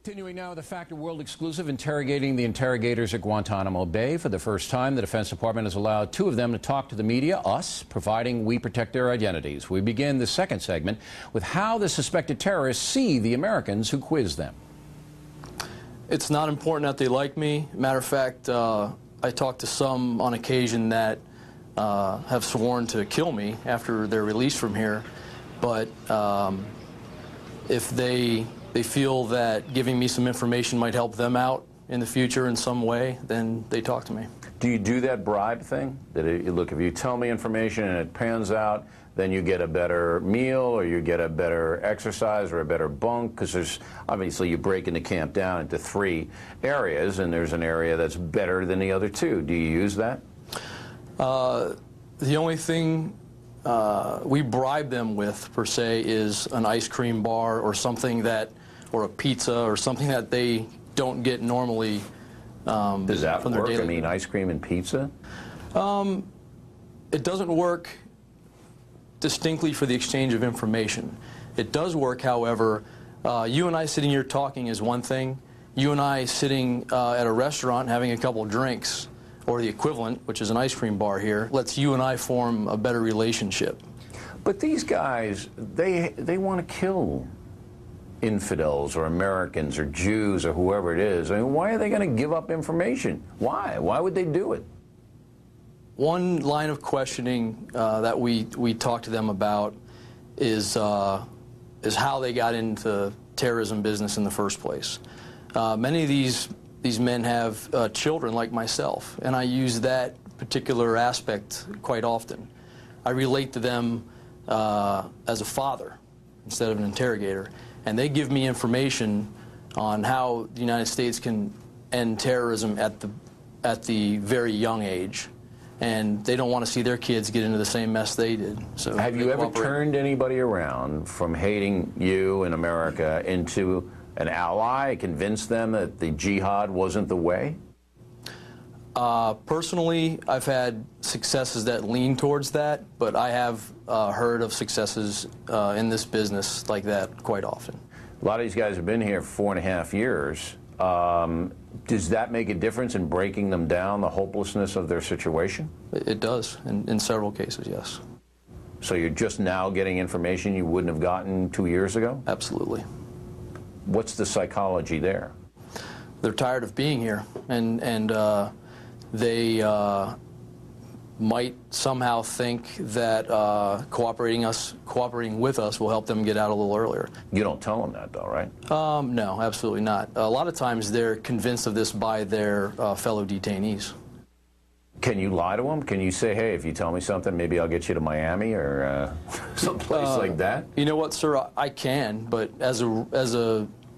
Continuing now with a Factor World exclusive, interrogating the interrogators at Guantanamo Bay. For the first time, the Defense Department has allowed two of them to talk to the media, us, providing we protect their identities. We begin the second segment with how the suspected terrorists see the Americans who quiz them. It's not important that they like me. Matter of fact, I talked to some on occasion that have sworn to kill me after they're released from here. But if they feel that giving me some information might help them out in the future in some way, then they talk to me. Do you do that bribe thing? That look, if you tell me information and it pans out, then you get a better meal or you get a better exercise or a better bunk? Because there's obviously you break into camp down into 3 areas, and there's an area that's better than the other 2. Do you use that? The only thing we bribe them with, per se, is an ice cream bar or something that, or a pizza or something that they don't get normally. Does that from their work? daily. I mean, ice cream and pizza? It doesn't work distinctly for the exchange of information. It does work, however. You and I sitting here talking is one thing. You and I sitting at a restaurant having a couple drinks, or the equivalent, which is an ice cream bar here, lets you and I form a better relationship. But these guys, they want to kill infidels or Americans or Jews or whoever it is. I mean, why are they going to give up information? Why? Why would they do it? One line of questioning that we talk to them about is how they got into terrorism business in the first place. Many of these men have children like myself, and I use that particular aspect quite often. I relate to them as a father instead of an interrogator, and they give me information on how the United States can end terrorism at the very young age, and they don't want to see their kids get into the same mess they did. So have you ever turned anybody around from hating you in America into an ally, convinced them that the jihad wasn't the way? Personally, I've had successes that lean towards that, but I have heard of successes in this business like that quite often. A lot of these guys have been here for 4.5 years. Does that make a difference in breaking them down, the hopelessness of their situation? It does, in several cases, yes. So you're just now getting information you wouldn't have gotten 2 years ago? Absolutely. What's the psychology there? They're tired of being here, and they might somehow think that cooperating with us will help them get out a little earlier. You don't tell them that, though, right? No, absolutely not. A lot of times they're convinced of this by their fellow detainees. Can you lie to them? Can you say, hey, if you tell me something, maybe I'll get you to Miami or someplace like that? You know what, sir? I can, but as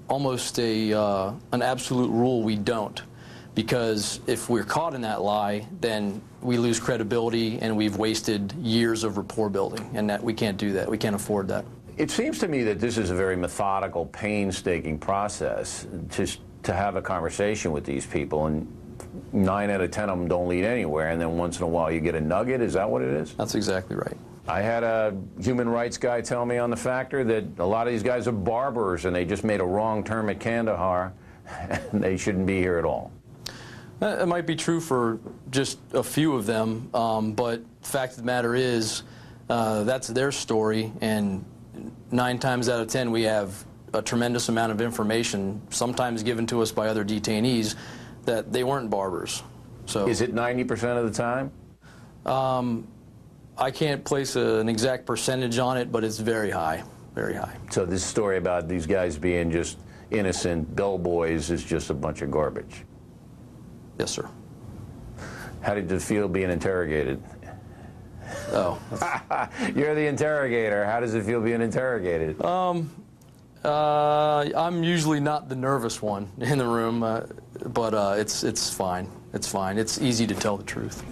almost an absolute rule, we don't. Because if we're caught in that lie, then we lose credibility and we've wasted years of rapport building, and that we can't do that. We can't afford that. It seems to me that this is a very methodical, painstaking process to have a conversation with these people, and 9 out of 10 of them don't lead anywhere, and then once in a while you get a nugget. Is that what it is? That's exactly right. I had a human rights guy tell me on the Factor that a lot of these guys are barbers and they just made a wrong turn at Kandahar and they shouldn't be here at all. It might be true for just a few of them, but the fact of the matter is that's their story, and 9 times out of 10 we have a tremendous amount of information, sometimes given to us by other detainees, that they weren't barbers. So is it 90% of the time? I can't place an exact percentage on it, but it's very high, very high. So this story about these guys being just innocent bellboys is just a bunch of garbage? Yes, sir. How did it feel being interrogated? Oh. You're the interrogator. How does it feel being interrogated? I'm usually not the nervous one in the room, but it's fine. It's fine. It's easy to tell the truth.